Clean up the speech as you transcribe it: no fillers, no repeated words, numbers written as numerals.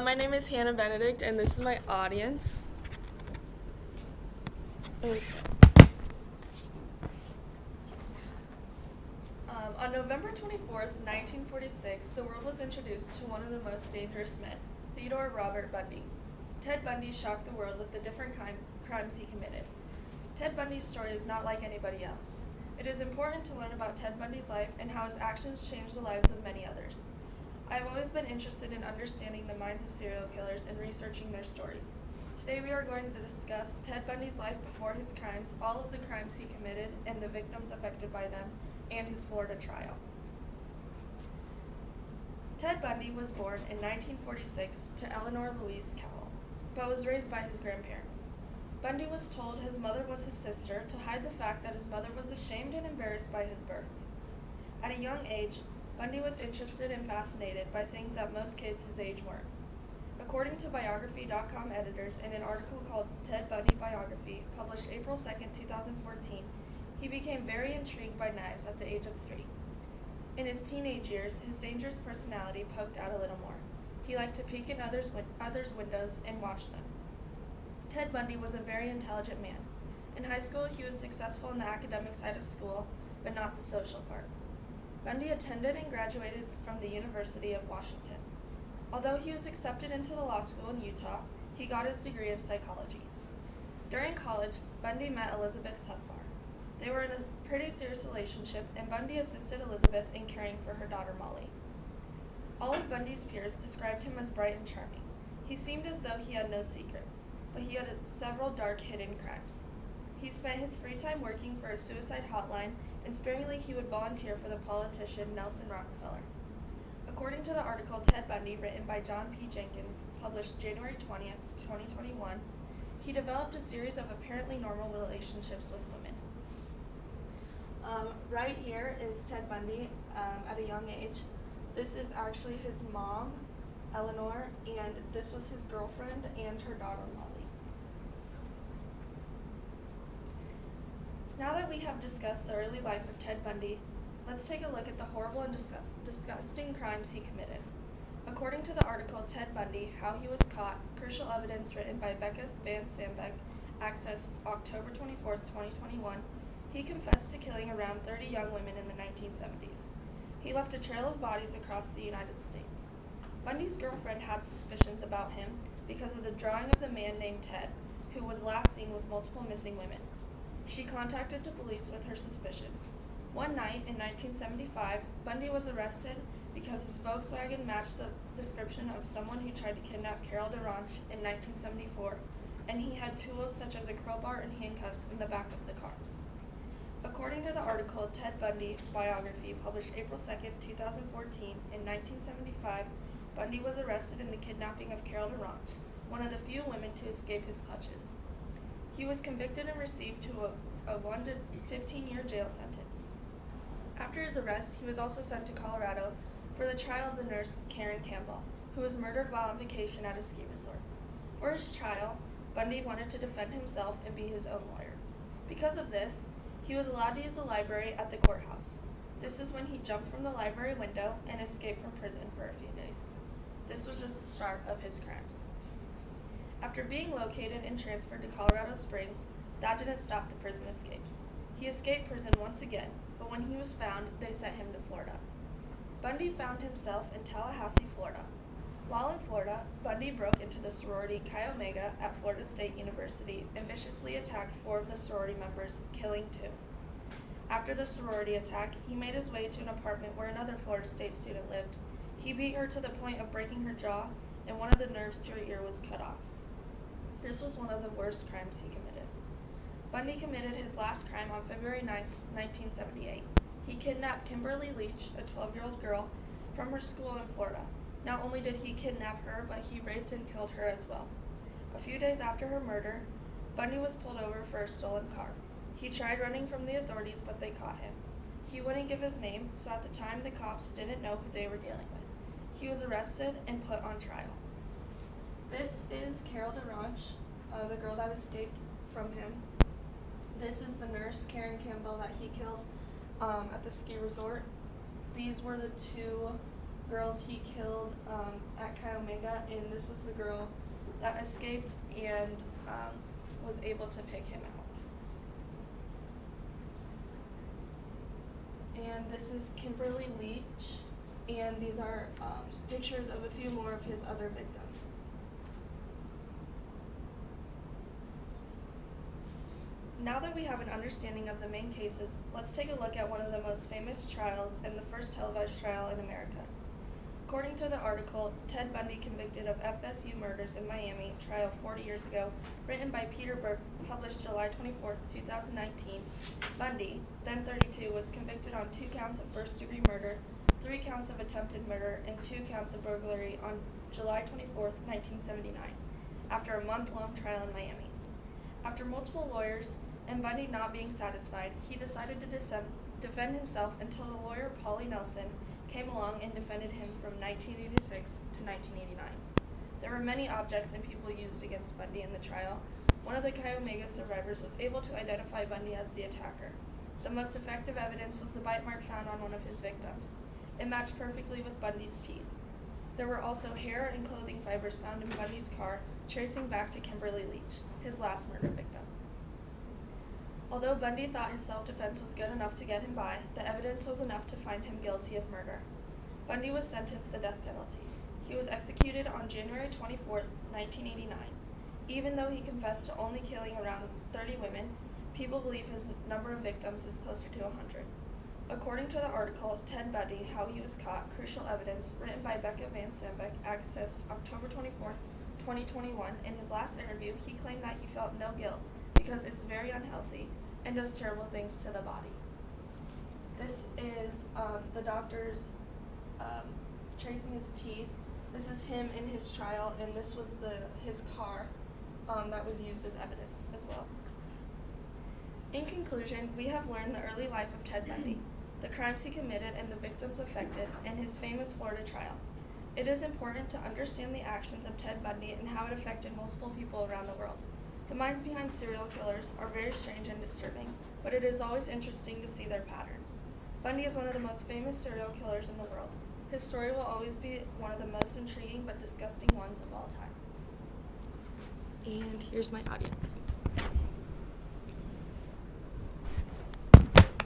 My name is Hannah Benedict, and this is my audience. Okay. On November 24th, 1946, the world was introduced to one of the most dangerous men, Theodore Robert Bundy. Ted Bundy shocked the world with the different crimes he committed. Ted Bundy's story is not like anybody else. It is important to learn about Ted Bundy's life and how his actions changed the lives of many others. I have always been interested in understanding the minds of serial killers and researching their stories. Today we are going to discuss Ted Bundy's life before his crimes, all of the crimes he committed, and the victims affected by them, and his Florida trial. Ted Bundy was born in 1946 to Eleanor Louise Cowell, but was raised by his grandparents. Bundy was told his mother was his sister to hide the fact that his mother was ashamed and embarrassed by his birth. At a young age, Bundy was interested and fascinated by things that most kids his age weren't. According to Biography.com editors, in an article called Ted Bundy Biography, published April 2, 2014, he became very intrigued by knives at the age of 3. In his teenage years, his dangerous personality poked out a little more. He liked to peek in others' windows and watch them. Ted Bundy was a very intelligent man. In high school, he was successful in the academic side of school, but not the social part. Bundy attended and graduated from the University of Washington. Although he was accepted into the law school in Utah, he got his degree in psychology. During college, Bundy met Elizabeth Tufbar. They were in a pretty serious relationship, and Bundy assisted Elizabeth in caring for her daughter Molly. All of Bundy's peers described him as bright and charming. He seemed as though he had no secrets, but he had several dark hidden crimes. He spent his free time working for a suicide hotline, and sparingly he would volunteer for the politician Nelson Rockefeller. According to the article Ted Bundy, written by John P. Jenkins, published January 20th, 2021, he developed a series of apparently normal relationships with women. Right here is Ted Bundy at a young age. This is actually his mom, Eleanor, and this was his girlfriend and her daughter, Molly. Now that we have discussed the early life of Ted Bundy, let's take a look at the horrible and disgusting crimes he committed. According to the article Ted Bundy, How He Was Caught, crucial evidence written by Becca Van Sambek, accessed October 24, 2021, he confessed to killing around 30 young women in the 1970s. He left a trail of bodies across the United States. Bundy's girlfriend had suspicions about him because of the drawing of the man named Ted, who was last seen with multiple missing women. She contacted the police with her suspicions. One night in 1975, Bundy was arrested because his Volkswagen matched the description of someone who tried to kidnap Carol DeRanch in 1974, and he had tools such as a crowbar and handcuffs in the back of the car. According to the article Ted Bundy Biography, published April 2, 2014, in 1975, Bundy was arrested in the kidnapping of Carol DeRanch, one of the few women to escape his clutches. He was convicted and received a 1 to 15-year jail sentence. After his arrest, he was also sent to Colorado for the trial of the nurse Karen Campbell, who was murdered while on vacation at a ski resort. For his trial, Bundy wanted to defend himself and be his own lawyer. Because of this, he was allowed to use the library at the courthouse. This is when he jumped from the library window and escaped from prison for a few days. This was just the start of his crimes. After being located and transferred to Colorado Springs, that didn't stop the prison escapes. He escaped prison once again, but when he was found, they sent him to Florida. Bundy found himself in Tallahassee, Florida. While in Florida, Bundy broke into the sorority Chi Omega at Florida State University and viciously attacked 4 of the sorority members, killing 2. After the sorority attack, he made his way to an apartment where another Florida State student lived. He beat her to the point of breaking her jaw, and one of the nerves to her ear was cut off. This was one of the worst crimes he committed. Bundy committed his last crime on February 9, 1978. He kidnapped Kimberly Leach, a 12-year-old girl, from her school in Florida. Not only did he kidnap her, but he raped and killed her as well. A few days after her murder, Bundy was pulled over for a stolen car. He tried running from the authorities, but they caught him. He wouldn't give his name, so at the time the cops didn't know who they were dealing with. He was arrested and put on trial. This is Carol DeRanch, the girl that escaped from him. This is the nurse, Karen Campbell, that he killed at the ski resort. These were the 2 girls he killed at Chi Omega, and this was the girl that escaped and was able to pick him out. And this is Kimberly Leach, and these are pictures of a few more of his other victims. Now that we have an understanding of the main cases, let's take a look at one of the most famous trials and the first televised trial in America. According to the article, Ted Bundy Convicted of FSU Murders in Miami, Trial 40 Years Ago, written by Peter Burke, published July 24, 2019, Bundy, then 32, was convicted on 2 counts of first-degree murder, 3 counts of attempted murder, and 2 counts of burglary on July 24, 1979, after a month-long trial in Miami. After multiple lawyers and Bundy not being satisfied, he decided to defend himself until the lawyer Paulie Nelson came along and defended him from 1986 to 1989. There were many objects and people used against Bundy in the trial. One of the Chi Omega survivors was able to identify Bundy as the attacker. The most effective evidence was the bite mark found on one of his victims. It matched perfectly with Bundy's teeth. There were also hair and clothing fibers found in Bundy's car, tracing back to Kimberly Leach, his last murder victim. Although Bundy thought his self-defense was good enough to get him by, the evidence was enough to find him guilty of murder. Bundy was sentenced to the death penalty. He was executed on January 24, 1989. Even though he confessed to only killing around 30 women, people believe his number of victims is closer to 100. According to the article, Ted Bundy, How He Was Caught, Crucial Evidence, written by Becca Van Sambek, accessed October 24, 2021, in his last interview, he claimed that he felt no guilt because it's very unhealthy and does terrible things to the body. This is the doctors tracing his teeth. This is him in his trial, and this was his car that was used as evidence as well. In conclusion, we have learned the early life of Ted Bundy, the crimes he committed and the victims affected, and his famous Florida trial. It is important to understand the actions of Ted Bundy and how it affected multiple people around the world. The minds behind serial killers are very strange and disturbing, but it is always interesting to see their patterns. Bundy is one of the most famous serial killers in the world. His story will always be one of the most intriguing but disgusting ones of all time. And here's my audience.